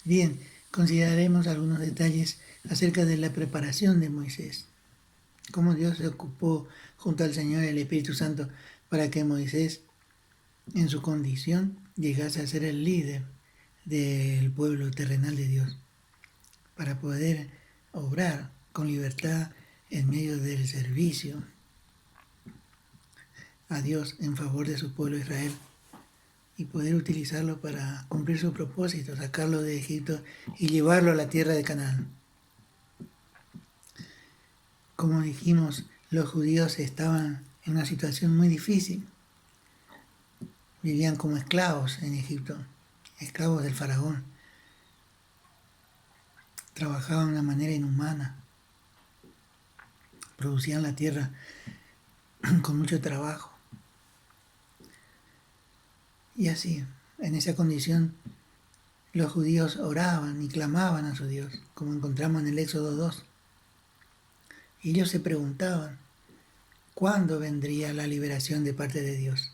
Bien, consideraremos algunos detalles acerca de la preparación de Moisés. Cómo Dios se ocupó junto al Señor y el Espíritu Santo para que Moisés, en su condición, llegase a ser el líder del pueblo terrenal de Dios, para poder obrar con libertad en medio del servicio a Dios en favor de su pueblo Israel y poder utilizarlo para cumplir su propósito, sacarlo de Egipto y llevarlo a la tierra de Canaán. Como dijimos, los judíos estaban en una situación muy difícil. Vivían como esclavos en Egipto, esclavos del faraón. Trabajaban de una manera inhumana. Producían la tierra con mucho trabajo. Y así, en esa condición, los judíos oraban y clamaban a su Dios, como encontramos en el Éxodo 2. Y ellos se preguntaban, ¿cuándo vendría la liberación de parte de Dios?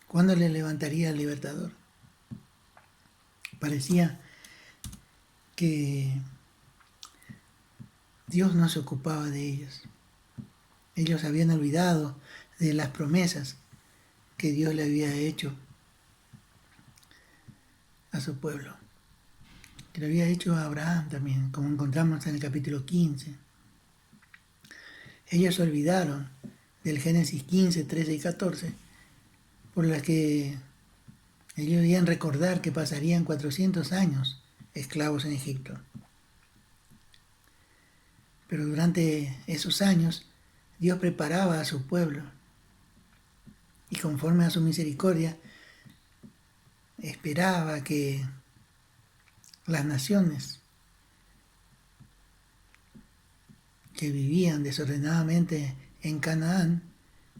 ¿Cuándo le levantaría al libertador? Parecía que Dios no se ocupaba de ellos. Ellos habían olvidado de las promesas que Dios le había hecho a su pueblo, que le había hecho a Abraham también, como encontramos en el capítulo 15. Ellos olvidaron del Génesis 15, 13 y 14, por las que ellos debían recordar que pasarían 400 años esclavos en Egipto. Pero durante esos años, Dios preparaba a su pueblo y conforme a su misericordia, esperaba que las naciones que vivían desordenadamente en Canaán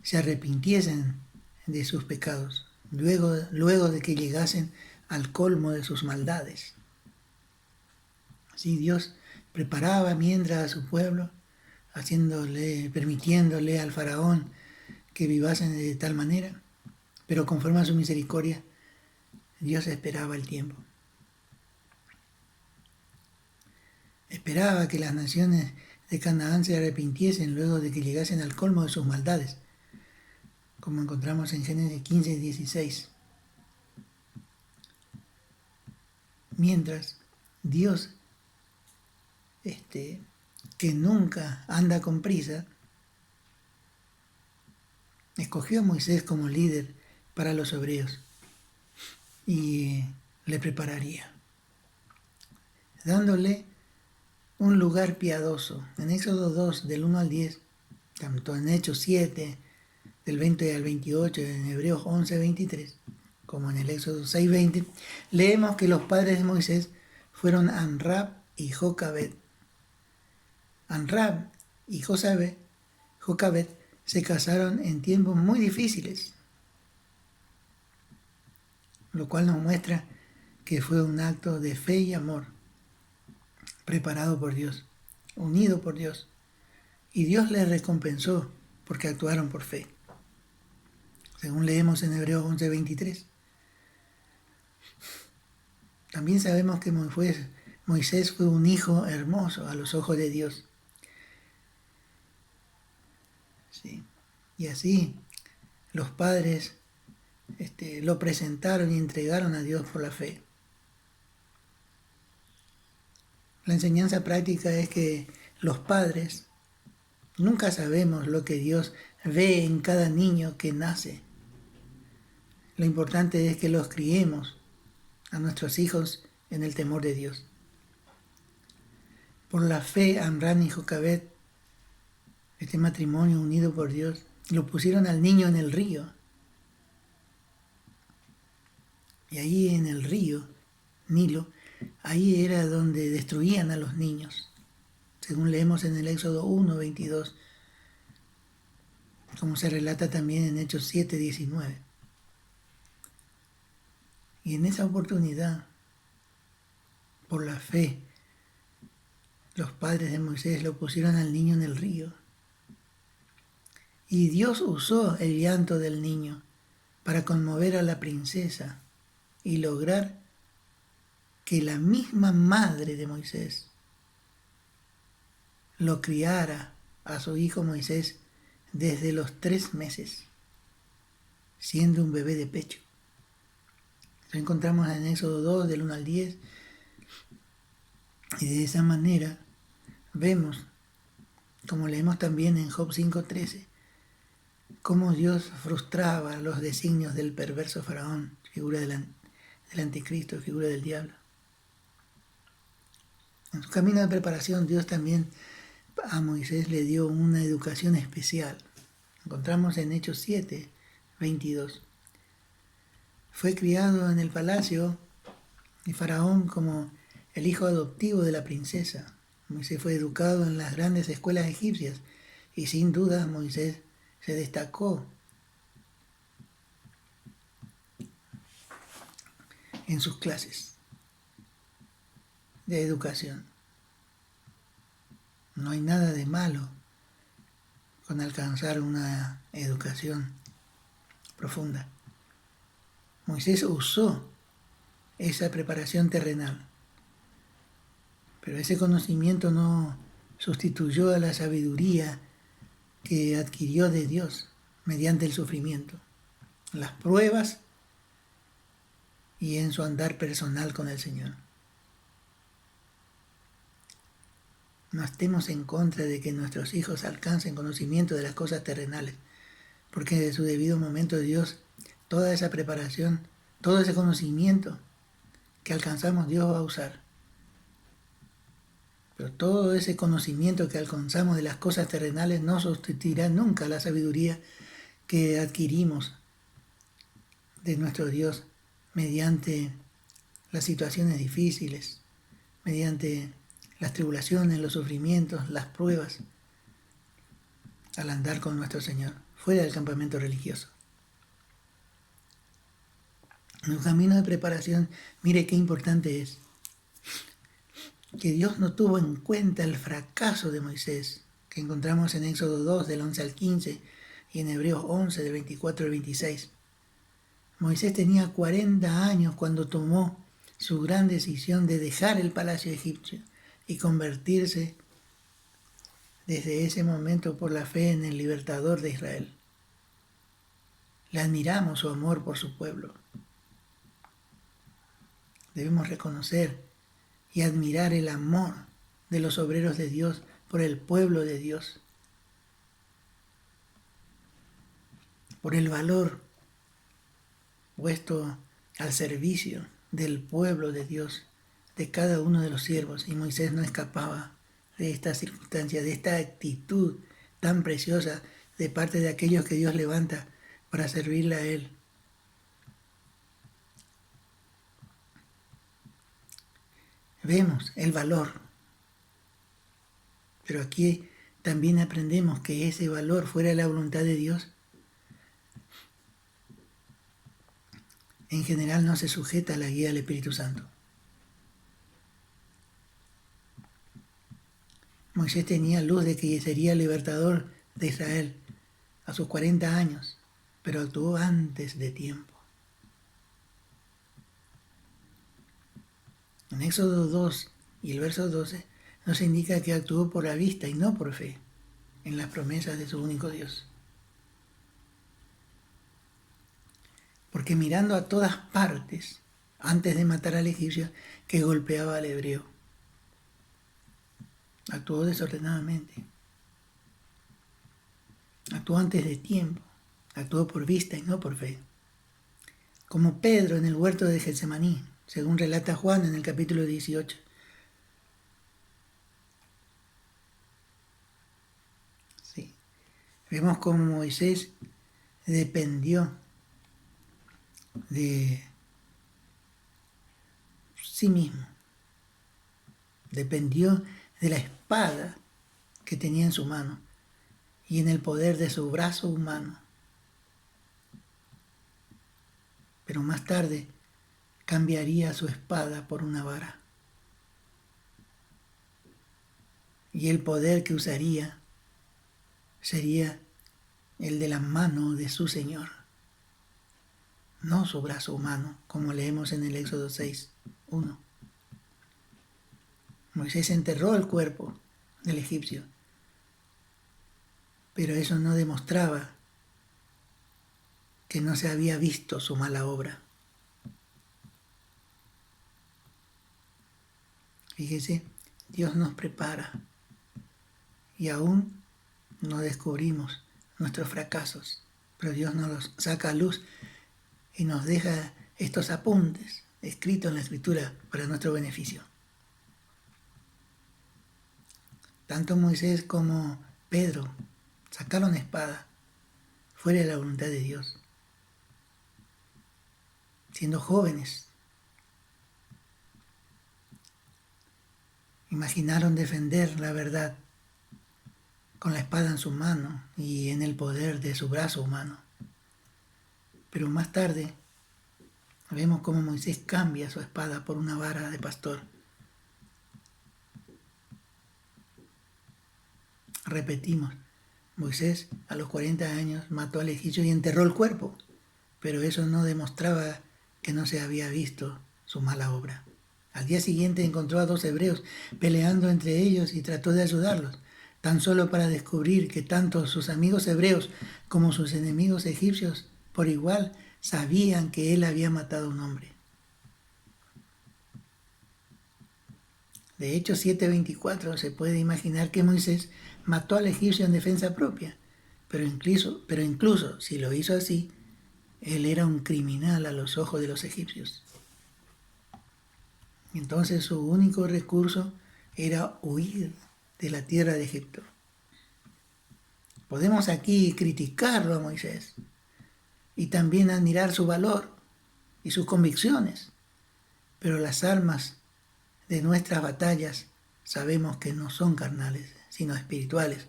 se arrepintiesen de sus pecados, luego de que llegasen al colmo de sus maldades. Así Dios preparaba mientras a su pueblo, permitiéndole al faraón que vivasen de tal manera, pero conforme a su misericordia, Dios esperaba el tiempo. Esperaba que las naciones de Canaán se arrepintiesen luego de que llegasen al colmo de sus maldades, como encontramos en Génesis 15 y 16. Mientras Dios, que nunca anda con prisa, escogió a Moisés como líder para los hebreos y le prepararía, dándole un lugar piadoso. En Éxodo 2, del 1 al 10, tanto en Hechos 7, del 20 al 28, en Hebreos 11, 23, como en el Éxodo 6, 20, leemos que los padres de Moisés fueron Amram y Jocabed. Amram y Jocabed se casaron en tiempos muy difíciles, lo cual nos muestra que fue un acto de fe y amor, preparado por Dios, unido por Dios, y Dios les recompensó porque actuaron por fe, según leemos en Hebreos 11:23. También sabemos que Moisés fue un hijo hermoso a los ojos de Dios. ¿Sí? Y así los padres lo presentaron y entregaron a Dios por la fe. La enseñanza práctica es que los padres nunca sabemos lo que Dios ve en cada niño que nace. Lo importante es que los criemos a nuestros hijos en el temor de Dios. Por la fe, Amram y Jocabed, este matrimonio unido por Dios, lo pusieron al niño en el río. Y ahí en el río Nilo, ahí era donde destruían a los niños, según leemos en el Éxodo 1, 22, como se relata también en Hechos 7, 19. Y en esa oportunidad, por la fe, los padres de Moisés lo pusieron al niño en el río. Y Dios usó el llanto del niño para conmover a la princesa y lograr que la misma madre de Moisés lo criara a su hijo Moisés desde los 3 meses, siendo un bebé de pecho. Lo encontramos en Éxodo 2, del 1 al 10, y de esa manera vemos, como leemos también en Job 5:13, cómo Dios frustraba los designios del perverso faraón, figura del anticristo, figura del diablo. En su camino de preparación, Dios también a Moisés le dio una educación especial. Encontramos en Hechos 7:22. Fue criado en el palacio de Faraón como el hijo adoptivo de la princesa. Moisés fue educado en las grandes escuelas egipcias y sin duda Moisés se destacó en sus clases de educación. No hay nada de malo con alcanzar una educación profunda. Moisés usó esa preparación terrenal, pero ese conocimiento no sustituyó a la sabiduría que adquirió de Dios mediante el sufrimiento, las pruebas y en su andar personal con el Señor. No estemos en contra de que nuestros hijos alcancen conocimiento de las cosas terrenales, porque de su debido momento Dios, toda esa preparación, todo ese conocimiento que alcanzamos, Dios va a usar. Pero todo ese conocimiento que alcanzamos de las cosas terrenales no sustituirá nunca la sabiduría que adquirimos de nuestro Dios mediante las situaciones difíciles, mediante las tribulaciones, los sufrimientos, las pruebas, al andar con nuestro Señor, fuera del campamento religioso. En el camino de preparación, mire qué importante es que Dios no tuvo en cuenta el fracaso de Moisés, que encontramos en Éxodo 2, del 11 al 15, y en Hebreos 11, del 24 al 26. Moisés tenía 40 años cuando tomó su gran decisión de dejar el palacio egipcio y convertirse desde ese momento por la fe en el libertador de Israel. Le admiramos su amor por su pueblo. Debemos reconocer y admirar el amor de los obreros de Dios por el pueblo de Dios, por el valor puesto al servicio del pueblo de Dios, de cada uno de los siervos. Y Moisés no escapaba de esta circunstancia, de esta actitud tan preciosa de parte de aquellos que Dios levanta para servirle a Él. Vemos el valor, pero aquí también aprendemos que ese valor, fuera de la voluntad de Dios, en general no se sujeta a la guía del Espíritu Santo. Moisés tenía luz de que sería libertador de Israel a sus 40 años, pero actuó antes de tiempo. En Éxodo 2 y el verso 12 nos indica que actuó por la vista y no por fe en las promesas de su único Dios. Porque mirando a todas partes, antes de matar al egipcio que golpeaba al hebreo, actuó desordenadamente. Actuó antes de tiempo. Actuó por vista y no por fe. Como Pedro en el huerto de Getsemaní, según relata Juan en el capítulo 18. Sí. Vemos cómo Moisés dependió de sí mismo. Dependió de la espada que tenía en su mano y en el poder de su brazo humano. Pero más tarde cambiaría su espada por una vara. Y el poder que usaría sería el de la mano de su Señor, no su brazo humano, como leemos en el Éxodo 6:1. Moisés enterró el cuerpo del egipcio, pero eso no demostraba que no se había visto su mala obra. Fíjese, Dios nos prepara y aún no descubrimos nuestros fracasos, pero Dios nos los saca a luz y nos deja estos apuntes escritos en la Escritura para nuestro beneficio. Tanto Moisés como Pedro sacaron espada fuera de la voluntad de Dios, siendo jóvenes. Imaginaron defender la verdad con la espada en su mano y en el poder de su brazo humano. Pero más tarde vemos cómo Moisés cambia su espada por una vara de pastor. Repetimos, Moisés a los 40 años mató al egipcio y enterró el cuerpo, pero eso no demostraba que no se había visto su mala obra. Al día siguiente encontró a 2 hebreos peleando entre ellos y trató de ayudarlos, tan solo para descubrir que tanto sus amigos hebreos como sus enemigos egipcios por igual sabían que él había matado a un hombre. De hecho, 7:24 se puede imaginar que Moisés mató al egipcio en defensa propia, pero incluso si lo hizo así, él era un criminal a los ojos de los egipcios. Entonces su único recurso era huir de la tierra de Egipto. Podemos aquí criticarlo a Moisés y también admirar su valor y sus convicciones, pero las armas de nuestras batallas sabemos que no son carnales, sino espirituales,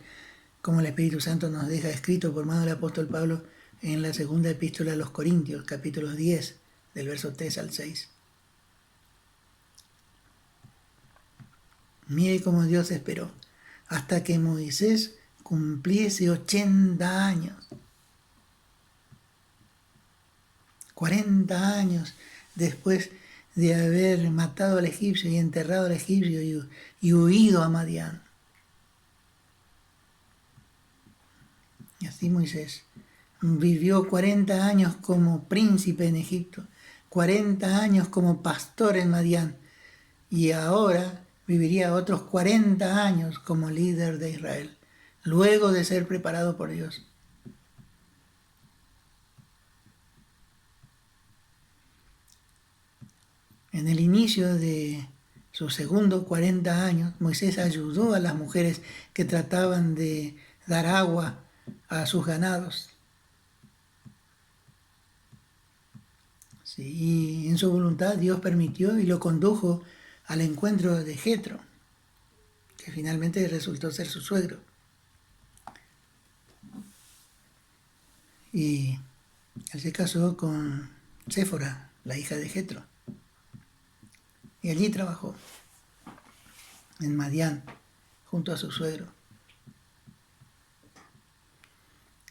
como el Espíritu Santo nos deja escrito por mano del apóstol Pablo en la segunda epístola a los Corintios, capítulo 10, del verso 3 al 6. Mire cómo Dios esperó hasta que Moisés cumpliese 80 años. 40 años después de haber matado al egipcio y enterrado al egipcio y huido a Madián. Y así Moisés vivió 40 años como príncipe en Egipto, 40 años como pastor en Madián, y ahora viviría otros 40 años como líder de Israel, luego de ser preparado por Dios. En el inicio de sus segundos 40 años, Moisés ayudó a las mujeres que trataban de dar agua a sus ganados. Sí, y en su voluntad Dios permitió y lo condujo al encuentro de Jetro, que finalmente resultó ser su suegro. Y él se casó con Séfora, la hija de Jetro. Y allí trabajó, en Madián, junto a su suegro.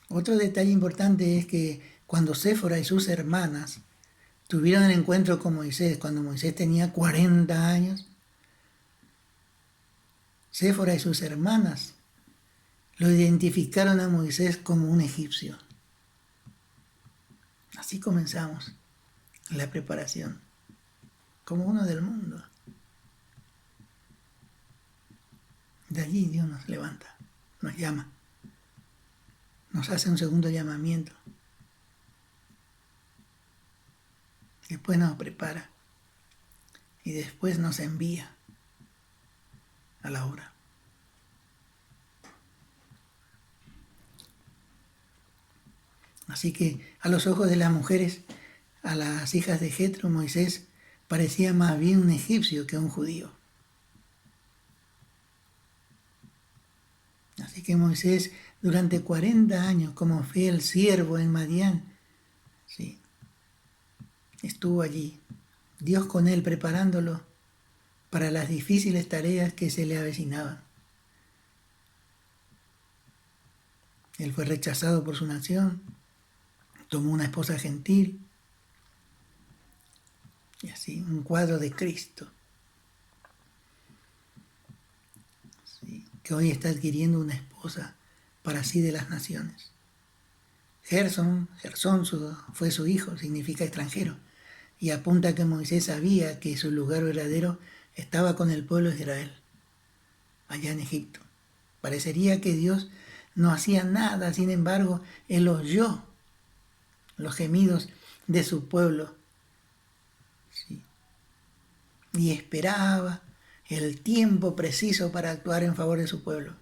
Otro detalle importante es que cuando Séfora y sus hermanas tuvieron el encuentro con Moisés, cuando Moisés tenía 40 años, Séfora y sus hermanas lo identificaron a Moisés como un egipcio. Así comenzamos la preparación, como uno del mundo. De allí Dios nos levanta, nos llama, nos hace un segundo llamamiento. Después nos prepara y después nos envía a la obra. Así que a los ojos de las mujeres, a las hijas de Jetro, Moisés parecía más bien un egipcio que un judío. Así que Moisés, durante 40 años, como fiel siervo en Madián, sí, estuvo allí, Dios con él preparándolo para las difíciles tareas que se le avecinaban. Él fue rechazado por su nación, tomó una esposa gentil, y así un cuadro de Cristo. que hoy está adquiriendo una esposa para sí de las naciones. Gersón fue su hijo, significa extranjero, y apunta a que Moisés sabía que su lugar verdadero estaba con el pueblo de Israel, allá en Egipto. Parecería que Dios no hacía nada, sin embargo, él oyó los gemidos de su pueblo, ¿sí? Y esperaba el tiempo preciso para actuar en favor de su pueblo.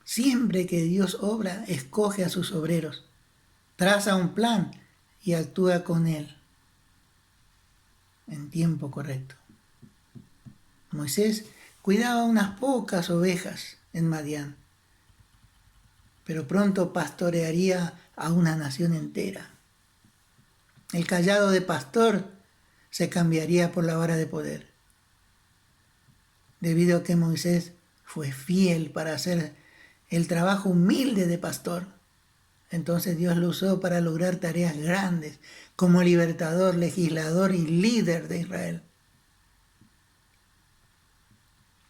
Siempre que Dios obra, escoge a sus obreros, traza un plan y actúa con él en tiempo correcto. Moisés cuidaba unas pocas ovejas en Madián, pero pronto pastorearía a una nación entera. El cayado de pastor se cambiaría por la vara de poder, debido a que Moisés fue fiel para hacer el trabajo humilde de pastor. Entonces Dios lo usó para lograr tareas grandes como libertador, legislador y líder de Israel.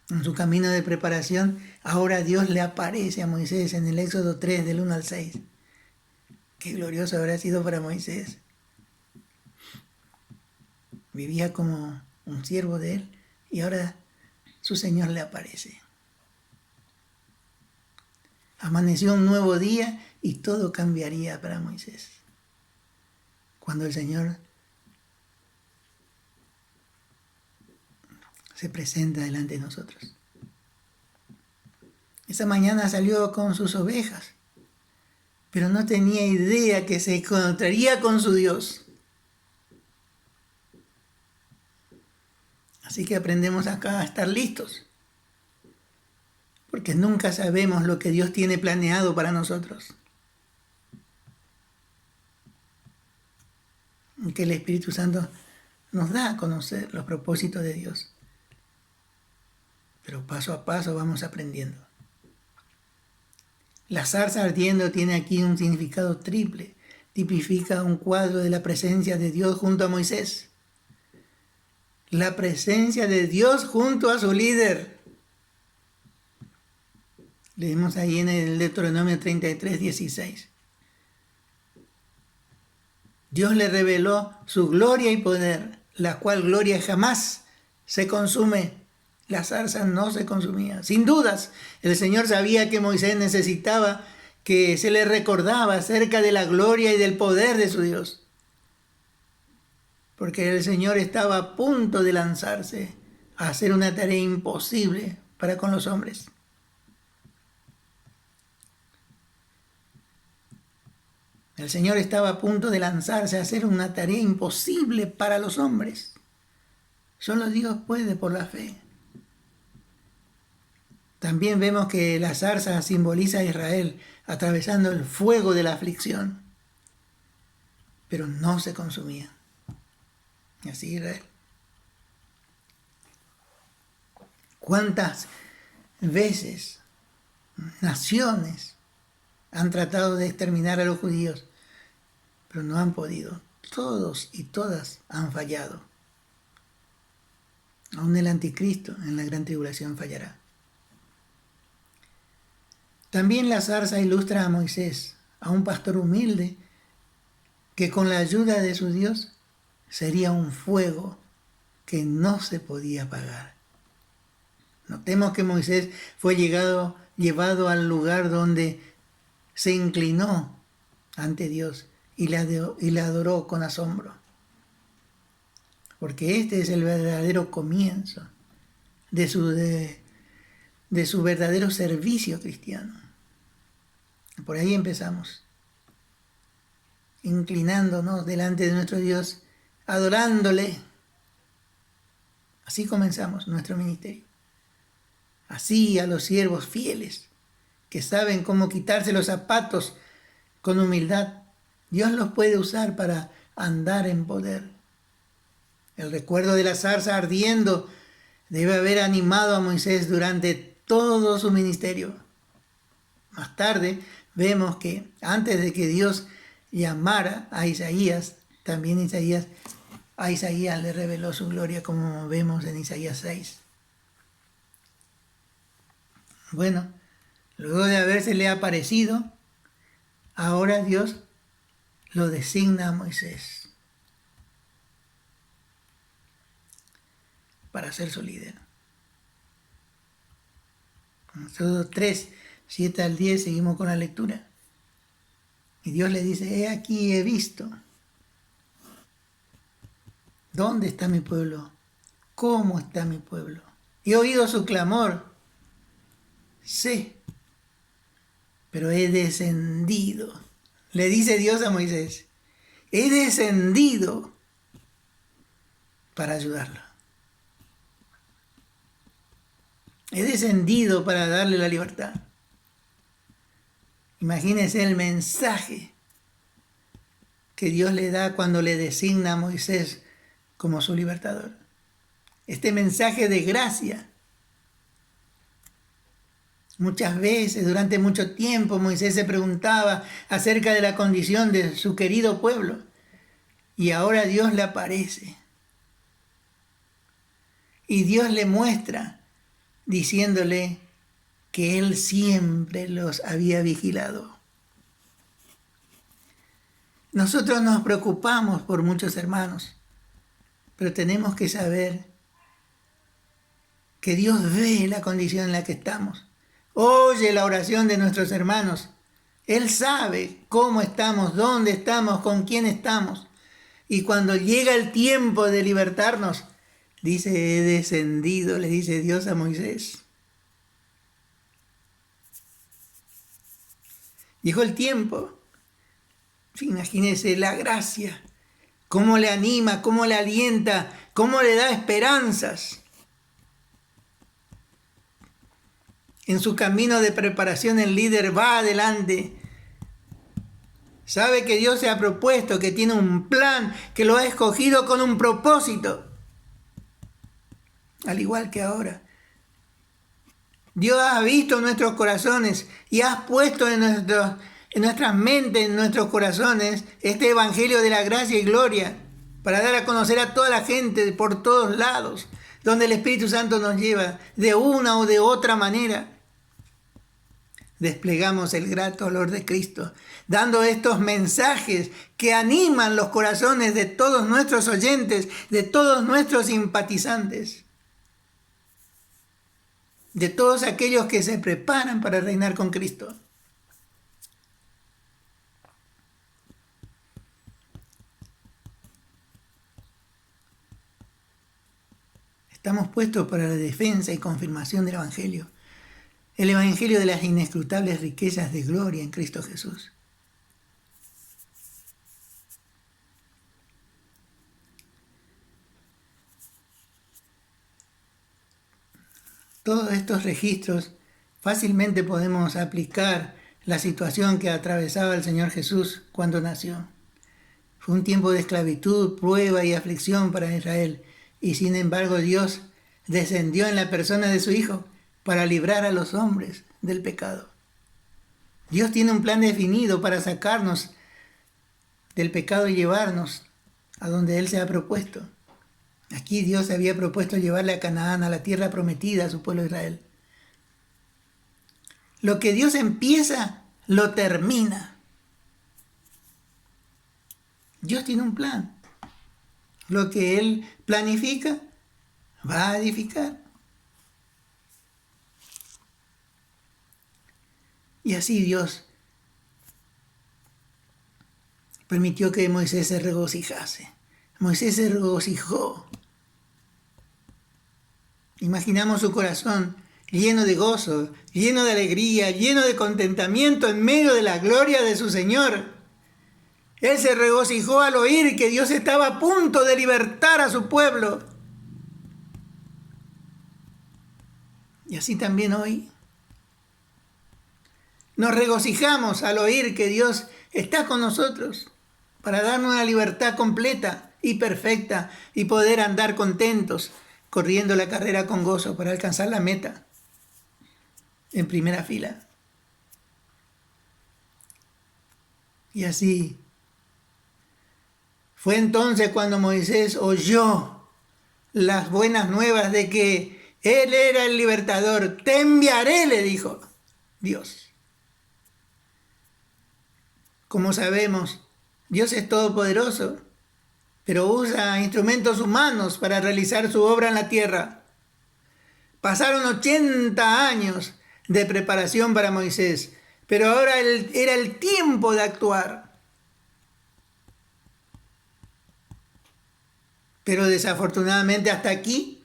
En su camino de preparación, ahora Dios le aparece a Moisés en el Éxodo 3, del 1 al 6. Qué glorioso habrá sido para Moisés. Vivía como un siervo de él y ahora su Señor le aparece. Amaneció un nuevo día y todo cambiaría para Moisés. Cuando el Señor se presenta delante de nosotros. Esa mañana salió con sus ovejas, pero no tenía idea que se encontraría con su Dios. Así que aprendemos acá a estar listos, porque nunca sabemos lo que Dios tiene planeado para nosotros. Y que el Espíritu Santo nos da a conocer los propósitos de Dios. Pero paso a paso vamos aprendiendo. La zarza ardiendo tiene aquí un significado triple. Tipifica un cuadro de la presencia de Dios junto a Moisés. La presencia de Dios junto a su líder. Leemos ahí en el Deuteronomio 33, 16. Dios le reveló su gloria y poder, la cual gloria jamás se consume. La zarza no se consumía. Sin dudas, el Señor sabía que Moisés necesitaba que se le recordaba acerca de la gloria y del poder de su Dios. Porque el Señor estaba a punto de lanzarse a hacer una tarea imposible para con los hombres. El Señor estaba a punto de lanzarse a hacer una tarea imposible para los hombres. Solo Dios puede por la fe. También vemos que la zarza simboliza a Israel atravesando el fuego de la aflicción, pero no se consumía. Y así Israel. ¿Cuántas veces naciones han tratado de exterminar a los judíos, pero no han podido? Todos y todas han fallado. Aún el anticristo en la gran tribulación fallará. También la zarza ilustra a Moisés, a un pastor humilde, que con la ayuda de su Dios sería un fuego que no se podía apagar. Notemos que Moisés fue llevado al lugar donde se inclinó ante Dios y le adoró con asombro. Porque este es el verdadero comienzo de su verdadero servicio cristiano. Por ahí empezamos, inclinándonos delante de nuestro Dios, adorándole. Así comenzamos nuestro ministerio. Así a los siervos fieles, que saben cómo quitarse los zapatos con humildad, Dios los puede usar para andar en poder. El recuerdo de la zarza ardiendo debe haber animado a Moisés durante todo su ministerio. Más tarde vemos que antes de que Dios llamara a Isaías, también a Isaías le reveló su gloria, como vemos en Isaías 6. Bueno, luego de habérsele aparecido, ahora Dios lo designa a Moisés para ser su líder. Éxodo 3, 7 al 10, seguimos con la lectura. Y Dios le dice, he aquí he visto. ¿Dónde está mi pueblo? ¿Cómo está mi pueblo? He oído su clamor. Sé, pero he descendido. Le dice Dios a Moisés, he descendido para ayudarlo. He descendido para darle la libertad. Imagínense el mensaje que Dios le da cuando le designa a Moisés como su libertador. Este mensaje de gracia. Muchas veces, durante mucho tiempo, Moisés se preguntaba acerca de la condición de su querido pueblo. Y ahora Dios le aparece. Y Dios le muestra, diciéndole que Él siempre los había vigilado. Nosotros nos preocupamos por muchos hermanos, pero tenemos que saber que Dios ve la condición en la que estamos. Oye la oración de nuestros hermanos. Él sabe cómo estamos, dónde estamos, con quién estamos. Y cuando llega el tiempo de libertarnos, dice, he descendido, le dice Dios a Moisés. Llegó el tiempo. Imagínense la gracia, cómo le anima, cómo le alienta, cómo le da esperanzas. En su camino de preparación el líder va adelante. Sabe que Dios se ha propuesto, que tiene un plan, que lo ha escogido con un propósito. Al igual que ahora. Dios ha visto nuestros corazones y ha puesto en nuestras mentes, en nuestros corazones, este evangelio de la gracia y gloria para dar a conocer a toda la gente por todos lados, donde el Espíritu Santo nos lleva de una o de otra manera. Desplegamos el grato olor de Cristo, dando estos mensajes que animan los corazones de todos nuestros oyentes, de todos nuestros simpatizantes, de todos aquellos que se preparan para reinar con Cristo. Estamos puestos para la defensa y confirmación del Evangelio. El Evangelio de las inescrutables riquezas de gloria en Cristo Jesús. Todos estos registros fácilmente podemos aplicar la situación que atravesaba el Señor Jesús cuando nació. Fue un tiempo de esclavitud, prueba y aflicción para Israel, y sin embargo Dios descendió en la persona de su Hijo para librar a los hombres del pecado. Dios tiene un plan definido para sacarnos del pecado y llevarnos a donde Él se ha propuesto. Aquí Dios había propuesto llevarle a Canaán, a la tierra prometida a su pueblo Israel. Lo que Dios empieza, lo termina. Dios tiene un plan. Lo que Él planifica, va a edificar. Y así Dios permitió que Moisés se regocijase. Moisés se regocijó. Imaginamos su corazón lleno de gozo, lleno de alegría, lleno de contentamiento en medio de la gloria de su Señor. Él se regocijó al oír que Dios estaba a punto de libertar a su pueblo. Y así también hoy. Nos regocijamos al oír que Dios está con nosotros para darnos una libertad completa y perfecta y poder andar contentos, corriendo la carrera con gozo para alcanzar la meta en primera fila. Y así fue entonces cuando Moisés oyó las buenas nuevas de que Él era el libertador. Te enviaré, le dijo Dios. Como sabemos, Dios es todopoderoso, pero usa instrumentos humanos para realizar su obra en la tierra. Pasaron 80 años de preparación para Moisés, pero ahora era el tiempo de actuar. Pero desafortunadamente hasta aquí,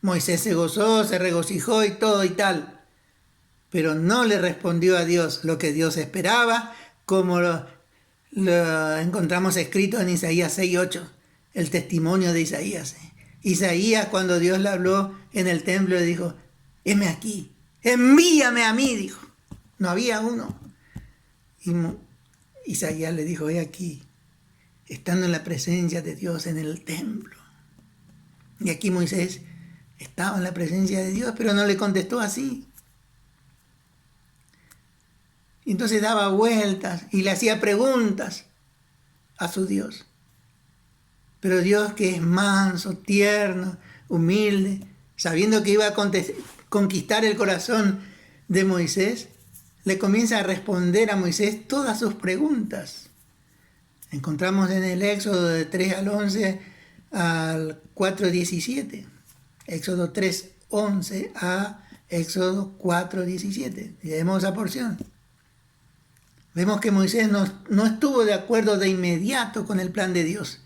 Moisés se gozó, se regocijó y todo y tal, pero no le respondió a Dios lo que Dios esperaba, como lo encontramos escrito en Isaías 6:8, el testimonio de Isaías. Isaías, cuando Dios le habló en el templo, le dijo: heme aquí, envíame a mí, dijo. No había uno. Y Isaías le dijo: he aquí, estando en la presencia de Dios en el templo. Y aquí Moisés estaba en la presencia de Dios, pero no le contestó así. Y entonces daba vueltas y le hacía preguntas a su Dios. Pero Dios, que es manso, tierno, humilde, sabiendo que iba a conquistar el corazón de Moisés, le comienza a responder a Moisés todas sus preguntas. Encontramos en el Éxodo de 3 al 11 al 4:17. Éxodo 3:11 a Éxodo 4:17. Leemos esa porción. Vemos que Moisés no estuvo de acuerdo de inmediato con el plan de Dios,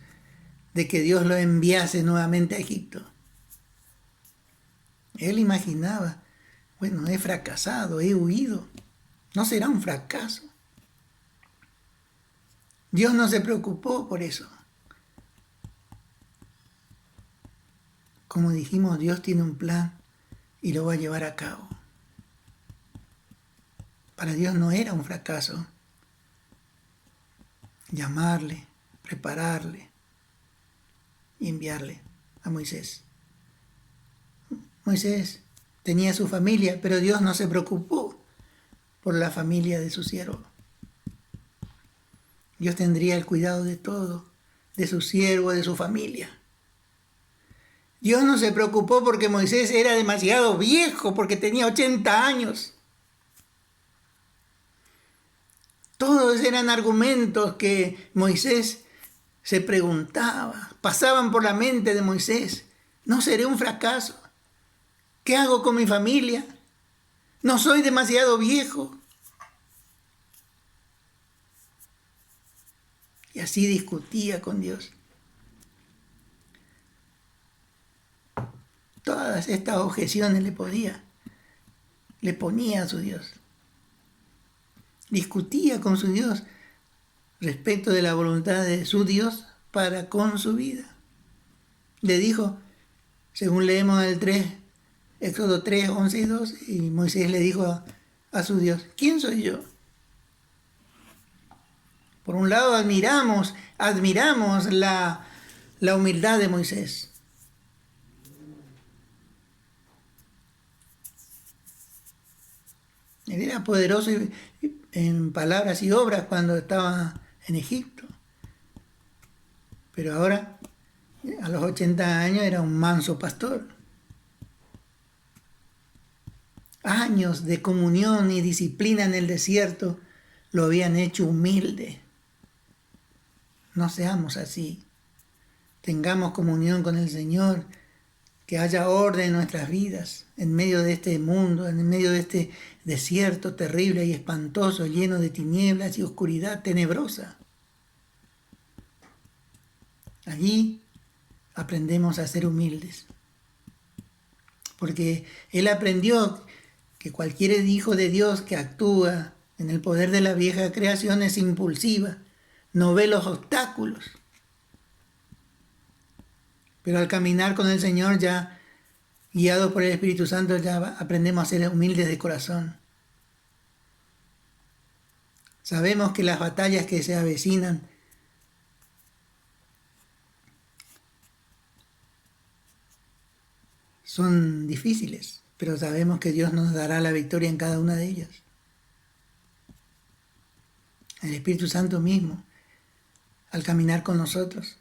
de que Dios lo enviase nuevamente a Egipto. Él imaginaba: bueno, he fracasado, he huido, no será un fracaso. Dios no se preocupó por eso. Como dijimos, Dios tiene un plan y lo va a llevar a cabo. Para Dios no era un fracaso llamarle, prepararle y enviarle a Moisés. Moisés tenía su familia, pero Dios no se preocupó por la familia de su siervo. Dios tendría el cuidado de todo, de su siervo, de su familia. Dios no se preocupó porque Moisés era demasiado viejo, porque tenía 80 años. Todos eran argumentos que Moisés se preguntaba, pasaban por la mente de Moisés. ¿No seré un fracaso? ¿Qué hago con mi familia? ¿No soy demasiado viejo? Y así discutía con Dios. Todas estas objeciones le ponía a su Dios. Discutía con su Dios respecto de la voluntad de su Dios para con su vida. Le dijo, según leemos el 3, Éxodo 3, 11 y 12, y Moisés le dijo a su Dios: ¿quién soy yo? Por un lado admiramos la humildad de Moisés. Él era poderoso en palabras y obras cuando estaba en Egipto. Pero ahora, a los 80 años, era un manso pastor. Años de comunión y disciplina en el desierto lo habían hecho humilde. No seamos así. Tengamos comunión con el Señor, que haya orden en nuestras vidas, en medio de este mundo, en medio de este desierto terrible y espantoso, lleno de tinieblas y oscuridad tenebrosa. Allí aprendemos a ser humildes, porque él aprendió que cualquier hijo de Dios que actúa en el poder de la vieja creación es impulsiva, no ve los obstáculos. Pero al caminar con el Señor, ya guiados por el Espíritu Santo, ya aprendemos a ser humildes de corazón. Sabemos que las batallas que se avecinan son difíciles, pero sabemos que Dios nos dará la victoria en cada una de ellas. El Espíritu Santo mismo, al caminar con nosotros,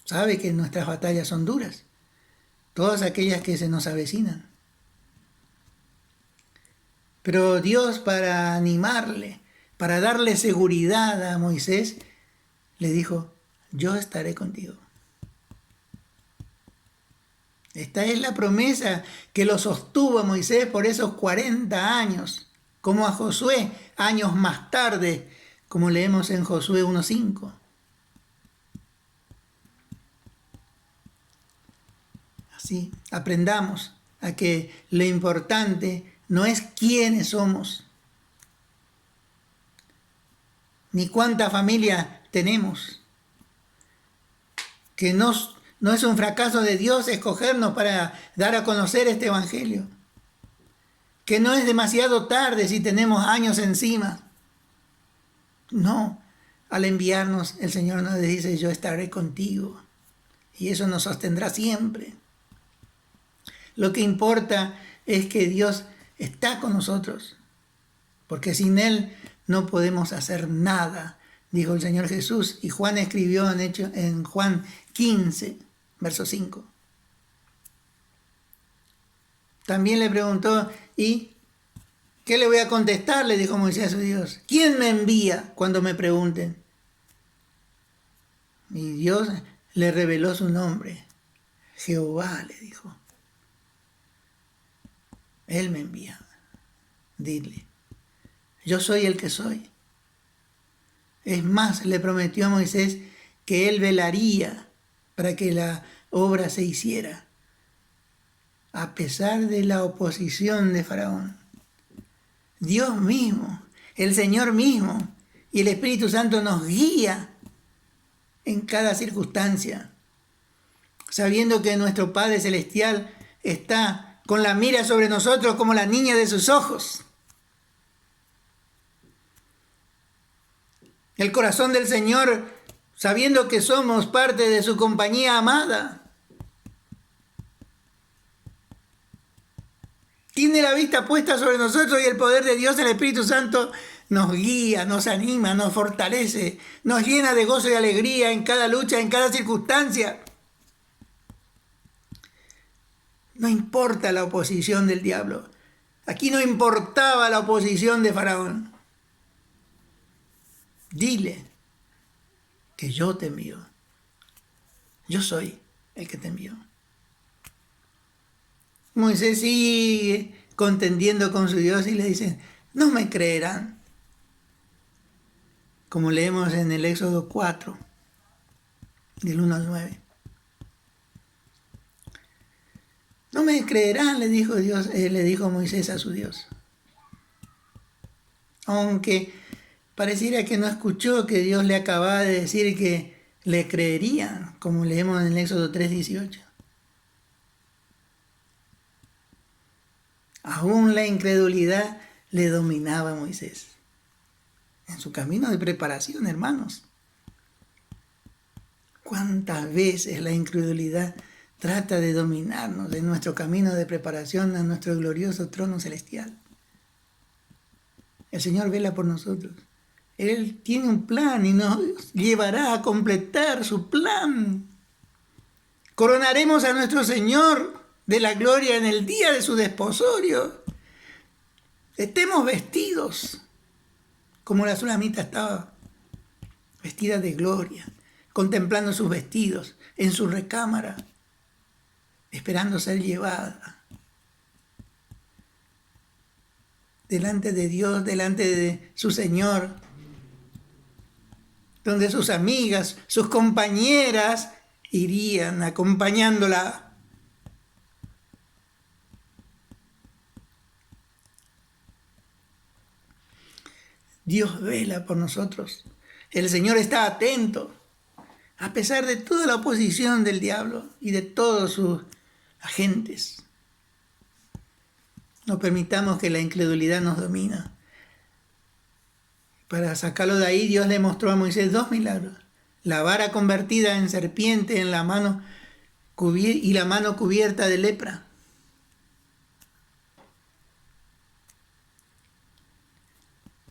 sabe que nuestras batallas son duras, todas aquellas que se nos avecinan. Pero Dios, para animarle, para darle seguridad a Moisés, le dijo: yo estaré contigo. Esta es la promesa que lo sostuvo a Moisés por esos 40 años, como a Josué años más tarde, como leemos en Josué 1:5. Así, aprendamos a que lo importante no es quiénes somos, ni cuánta familia tenemos, que no es un fracaso de Dios escogernos para dar a conocer este evangelio, que no es demasiado tarde si tenemos años encima. No, al enviarnos el Señor nos dice: yo estaré contigo, y eso nos sostendrá siempre. Lo que importa es que Dios está con nosotros, porque sin Él no podemos hacer nada, dijo el Señor Jesús, y Juan escribió en Juan 15, verso 5. También le preguntó: ¿y qué le voy a contestar?, le dijo Moisés a su Dios. ¿Quién me envía cuando me pregunten? Y Dios le reveló su nombre. Jehová, le dijo. Él me envía. Dile: yo soy el que soy. Es más, le prometió a Moisés que él velaría para que la obra se hiciera, a pesar de la oposición de Faraón. Dios mismo, el Señor mismo y el Espíritu Santo nos guía en cada circunstancia, sabiendo que nuestro Padre Celestial está con la mira sobre nosotros como la niña de sus ojos. El corazón del Señor, sabiendo que somos parte de su compañía amada, tiene la vista puesta sobre nosotros, y el poder de Dios, el Espíritu Santo, nos guía, nos anima, nos fortalece, nos llena de gozo y alegría en cada lucha, en cada circunstancia. No importa la oposición del diablo. Aquí no importaba la oposición de Faraón. Dile que yo te envío. Yo soy el que te envió. Moisés sigue contendiendo con su Dios y le dice: no me creerán. Como leemos en el Éxodo 4, del 1 al 9. No me creerán, le dijo Moisés a su Dios. Aunque pareciera que no escuchó que Dios le acababa de decir que le creerían, como leemos en el Éxodo 3:18. Aún la incredulidad le dominaba a Moisés en su camino de preparación, hermanos. ¿Cuántas veces la incredulidad trata de dominarnos en nuestro camino de preparación a nuestro glorioso trono celestial? El Señor vela por nosotros. Él tiene un plan y nos llevará a completar su plan. Coronaremos a nuestro Señor de la gloria en el día de su desposorio. Estemos vestidos como la Sulamita estaba vestida de gloria, contemplando sus vestidos en su recámara, esperando ser llevada delante de Dios, delante de su Señor, donde sus amigas, sus compañeras irían acompañándola. Dios vela por nosotros. El Señor está atento, a pesar de toda la oposición del diablo y de todos sus agentes. No permitamos que la incredulidad nos domine. Para sacarlo de ahí, Dios le mostró a Moisés 2 milagros: la vara convertida en serpiente en la mano y la mano cubierta de lepra.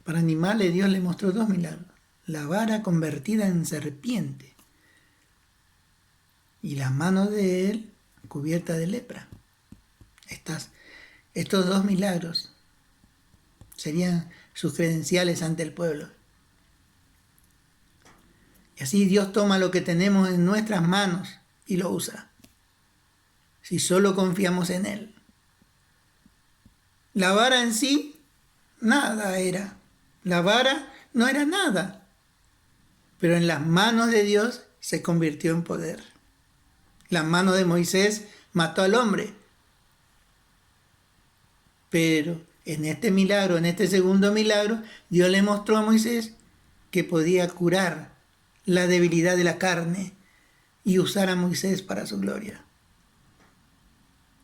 Para animarle, Dios le mostró 2 milagros: la vara convertida en serpiente y la mano de él cubierta de lepra. Estos 2 milagros serían sus credenciales ante el pueblo. Y así Dios toma lo que tenemos en nuestras manos y lo usa, si solo confiamos en Él. La vara en sí, nada era. La vara no era nada, pero en las manos de Dios se convirtió en poder. La mano de Moisés mató al hombre, pero en este milagro, en este segundo milagro, Dios le mostró a Moisés que podía curar la debilidad de la carne y usar a Moisés para su gloria.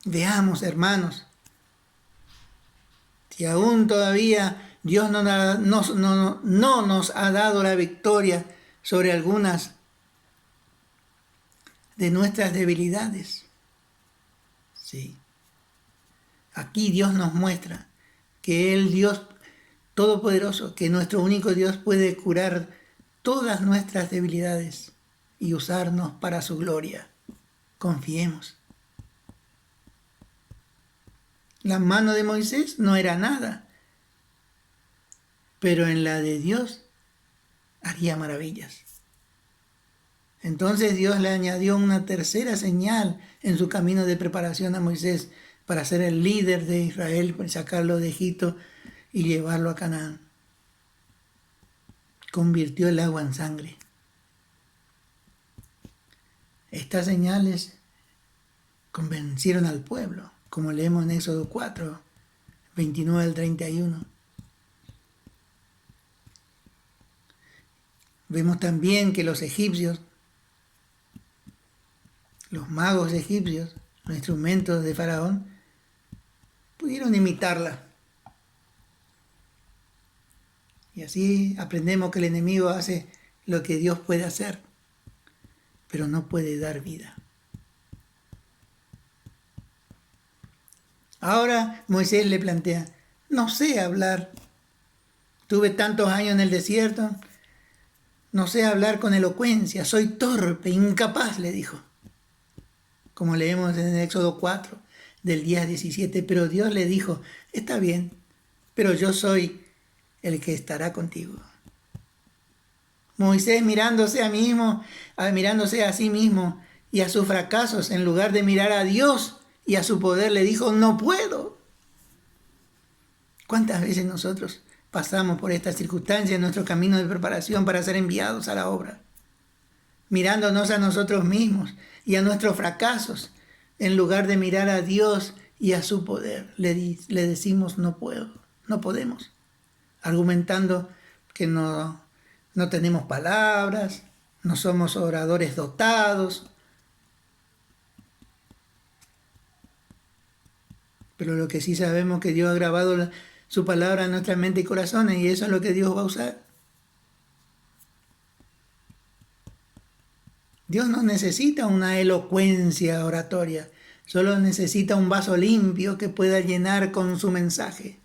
Veamos, hermanos, si aún todavía Dios no nos ha dado la victoria sobre algunas de nuestras debilidades. Sí. Aquí Dios nos muestra que el Dios Todopoderoso, que nuestro único Dios puede curar todas nuestras debilidades y usarnos para su gloria. Confiemos. La mano de Moisés no era nada, pero en la de Dios haría maravillas. Entonces Dios le añadió una tercera señal en su camino de preparación a Moisés para ser el líder de Israel, para sacarlo de Egipto y llevarlo a Canaán. Convirtió el agua en sangre. Estas señales convencieron al pueblo, como leemos en Éxodo 4, 29 al 31. Vemos también que los egipcios, los magos egipcios, los instrumentos de Faraón, pudieron imitarla. Y así aprendemos que el enemigo hace lo que Dios puede hacer, pero no puede dar vida. Ahora Moisés le plantea, no sé hablar, tuve tantos años en el desierto, no sé hablar con elocuencia, soy torpe, incapaz, le dijo. Como leemos en el Éxodo 4, del 10 al 17, pero Dios le dijo, está bien, pero yo soy el que estará contigo. Moisés mirándose a sí mismo y a sus fracasos, en lugar de mirar a Dios y a su poder, le dijo, no puedo. ¿Cuántas veces nosotros pasamos por estas circunstancias en nuestro camino de preparación para ser enviados a la obra? Mirándonos a nosotros mismos y a nuestros fracasos, en lugar de mirar a Dios y a su poder, le decimos no puedo, no podemos, argumentando que no tenemos palabras, no somos oradores dotados. Pero lo que sí sabemos es que Dios ha grabado su palabra en nuestra mente y corazones, y eso es lo que Dios va a usar. Dios no necesita una elocuencia oratoria, solo necesita un vaso limpio que pueda llenar con su mensaje.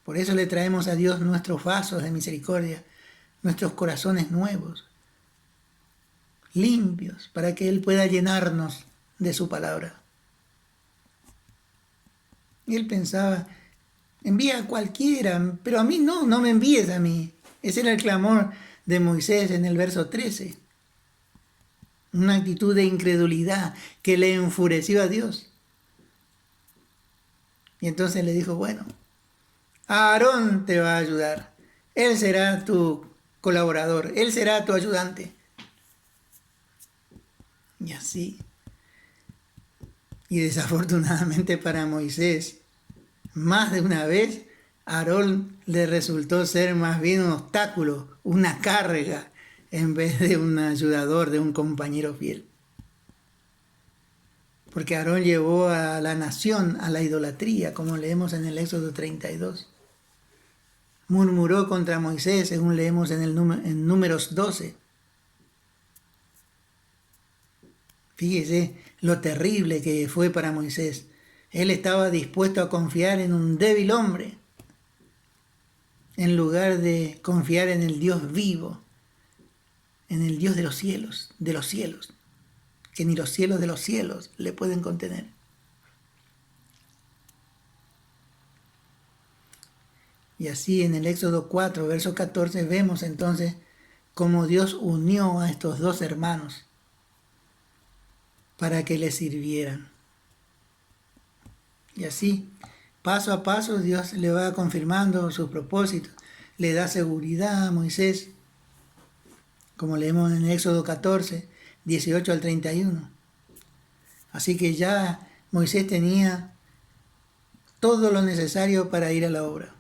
Por eso le traemos a Dios nuestros vasos de misericordia, nuestros corazones nuevos, limpios, para que Él pueda llenarnos de su palabra. Y Él pensaba, envía a cualquiera, pero a mí no me envíes a mí. Ese era el clamor de Moisés en el verso 13. Una actitud de incredulidad que le enfureció a Dios. Y entonces le dijo, bueno, Aarón te va a ayudar. Él será tu colaborador, él será tu ayudante. Y así. Y desafortunadamente para Moisés, más de una vez, Aarón le resultó ser más bien un obstáculo, una carga, en vez de un ayudador, de un compañero fiel. Porque Aarón llevó a la nación a la idolatría, como leemos en el Éxodo 32. Murmuró contra Moisés, según leemos en Números 12. Fíjese lo terrible que fue para Moisés. Él estaba dispuesto a confiar en un débil hombre, en lugar de confiar en el Dios vivo, en el Dios de los cielos, que ni los cielos de los cielos le pueden contener. Y así en el Éxodo 4, verso 14, vemos entonces cómo Dios unió a estos dos hermanos para que le sirvieran. Y así, paso a paso, Dios le va confirmando sus propósitos, le da seguridad a Moisés, como leemos en Éxodo 14, 18 al 31. Así que ya Moisés tenía todo lo necesario para ir a la obra.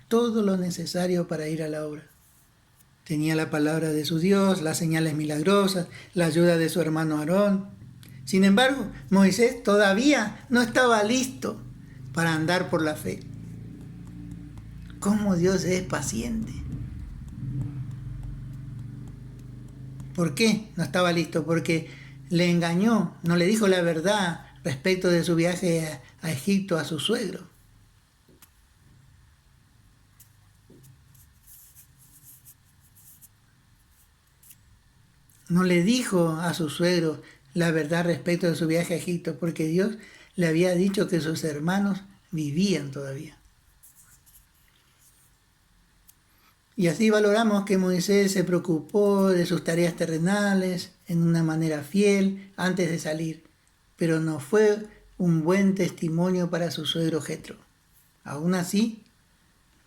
Todo lo necesario para ir a la obra. Tenía la palabra de su Dios, las señales milagrosas, la ayuda de su hermano Aarón. Sin embargo, Moisés todavía no estaba listo para andar por la fe. ¿Cómo Dios es paciente? ¿Por qué no estaba listo? Porque le engañó, no le dijo la verdad respecto de su viaje a Egipto a su suegro. No le dijo a su suegro la verdad respecto de su viaje a Egipto, porque Dios le había dicho que sus hermanos vivían todavía. Y así valoramos que Moisés se preocupó de sus tareas terrenales en una manera fiel antes de salir, pero no fue un buen testimonio para su suegro Jetro. Aún así,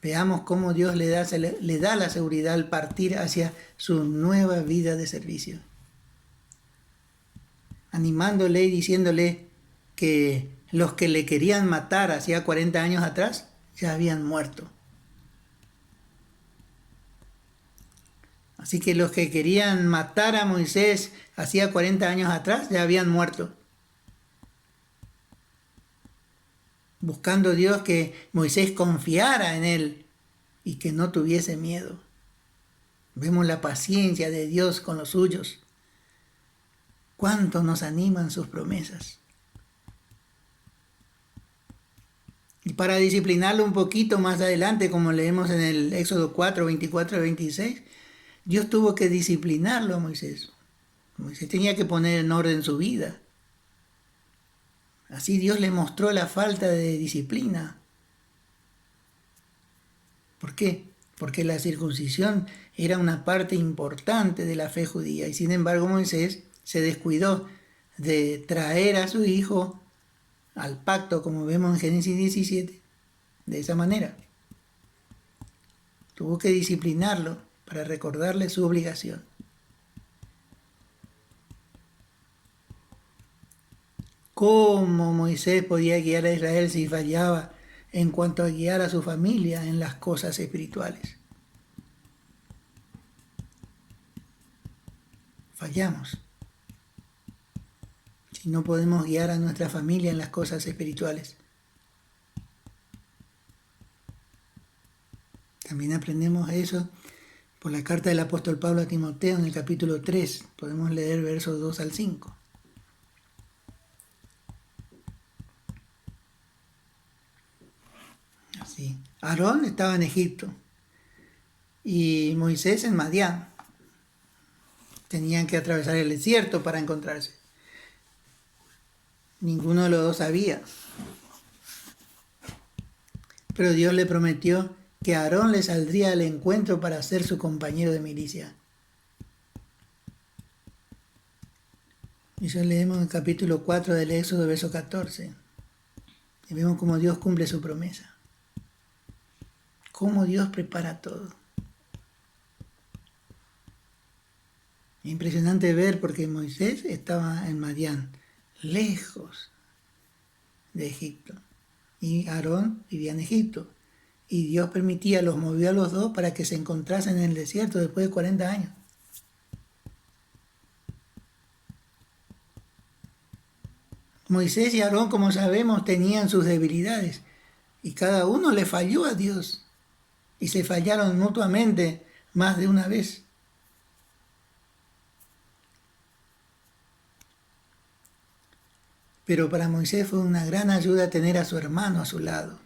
veamos cómo Dios le da la seguridad al partir hacia su nueva vida de servicio, animándole y diciéndole que los que le querían matar hacía 40 años atrás ya habían muerto. Así que los que querían matar a Moisés hacía 40 años atrás ya habían muerto. Buscando Dios que Moisés confiara en él y que no tuviese miedo. Vemos la paciencia de Dios con los suyos. Cuánto nos animan sus promesas. Y para disciplinarlo un poquito más adelante, como leemos en el Éxodo 4, 24 y 26, Dios tuvo que disciplinarlo a Moisés. Moisés tenía que poner en orden su vida. Así Dios le mostró la falta de disciplina. ¿Por qué? Porque la circuncisión era una parte importante de la fe judía y sin embargo Moisés se descuidó de traer a su hijo al pacto, como vemos en Génesis 17, de esa manera. Tuvo que disciplinarlo para recordarle su obligación. ¿Cómo Moisés podía guiar a Israel si fallaba en cuanto a guiar a su familia en las cosas espirituales? Fallamos si no podemos guiar a nuestra familia en las cosas espirituales. También aprendemos eso por la carta del apóstol Pablo a Timoteo en el capítulo 3. Podemos leer versos 2 al 5. Así. Aarón estaba en Egipto y Moisés en Madián. Tenían que atravesar el desierto para encontrarse. Ninguno de los dos sabía. Pero Dios le prometió que Aarón le saldría al encuentro para ser su compañero de milicia. Y eso leemos en el capítulo 4 del Éxodo, verso 14. Y vemos cómo Dios cumple su promesa. Cómo Dios prepara todo. Es impresionante ver porque Moisés estaba en Madián, lejos de Egipto. Y Aarón vivía en Egipto. Y Dios los movió a los dos para que se encontrasen en el desierto después de 40 años. Moisés y Aarón, como sabemos, tenían sus debilidades. Y cada uno le falló a Dios. Y se fallaron mutuamente más de una vez. Pero para Moisés fue una gran ayuda tener a su hermano a su lado.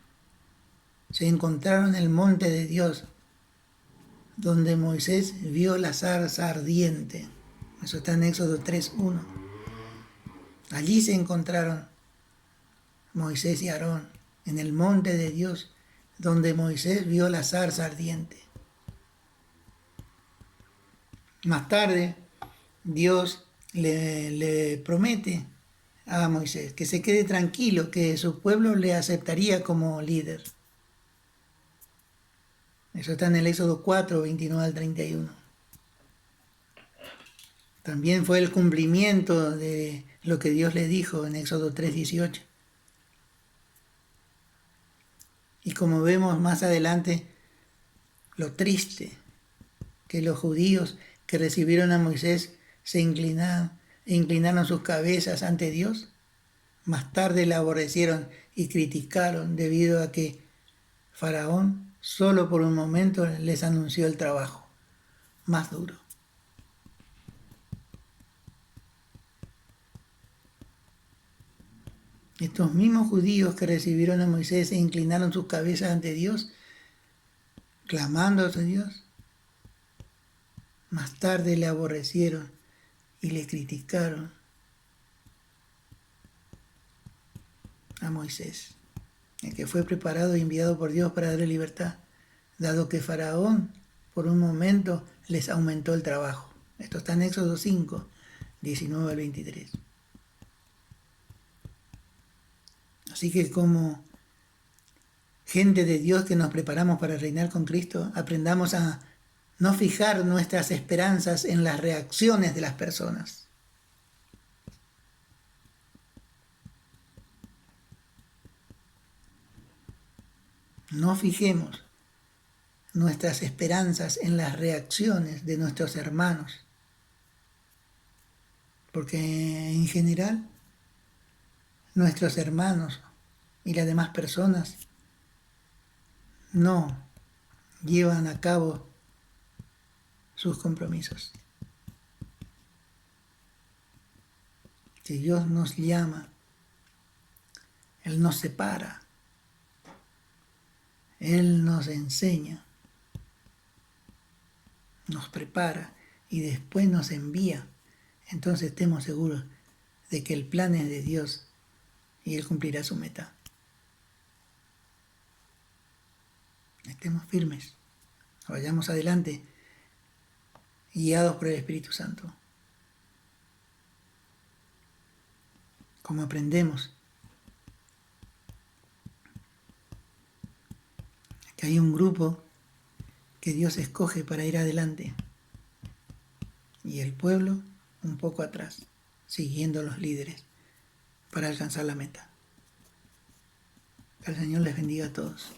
Se encontraron en el monte de Dios, donde Moisés vio la zarza ardiente. Eso está en Éxodo 3:1. Allí se encontraron Moisés y Aarón, en el monte de Dios, donde Moisés vio la zarza ardiente. Más tarde, Dios le promete a Moisés que se quede tranquilo, que su pueblo le aceptaría como líder. Eso está en el Éxodo 4, 29 al 31. También fue el cumplimiento de lo que Dios le dijo en Éxodo 3, 18. Y como vemos más adelante, lo triste, que los judíos que recibieron a Moisés se inclinaron sus cabezas ante Dios. Más tarde le aborrecieron y criticaron debido a que Faraón solo por un momento les anunció el trabajo más duro. Estos mismos judíos que recibieron a Moisés e inclinaron sus cabezas ante Dios, clamando a Dios, más tarde le aborrecieron y le criticaron a Moisés, el que fue preparado y enviado por Dios para darle libertad, dado que Faraón por un momento les aumentó el trabajo. Esto está en Éxodo 5, 19 al 23. Así que como gente de Dios que nos preparamos para reinar con Cristo, aprendamos a no fijar nuestras esperanzas en las reacciones de las personas. No fijemos nuestras esperanzas en las reacciones de nuestros hermanos, porque en general nuestros hermanos y las demás personas no llevan a cabo sus compromisos. Si Dios nos llama, Él nos separa, Él nos enseña, nos prepara y después nos envía. Entonces estemos seguros de que el plan es de Dios y Él cumplirá su meta. Estemos firmes, vayamos adelante, guiados por el Espíritu Santo. Como aprendemos que hay un grupo que Dios escoge para ir adelante y el pueblo un poco atrás, siguiendo los líderes para alcanzar la meta. Que el Señor les bendiga a todos.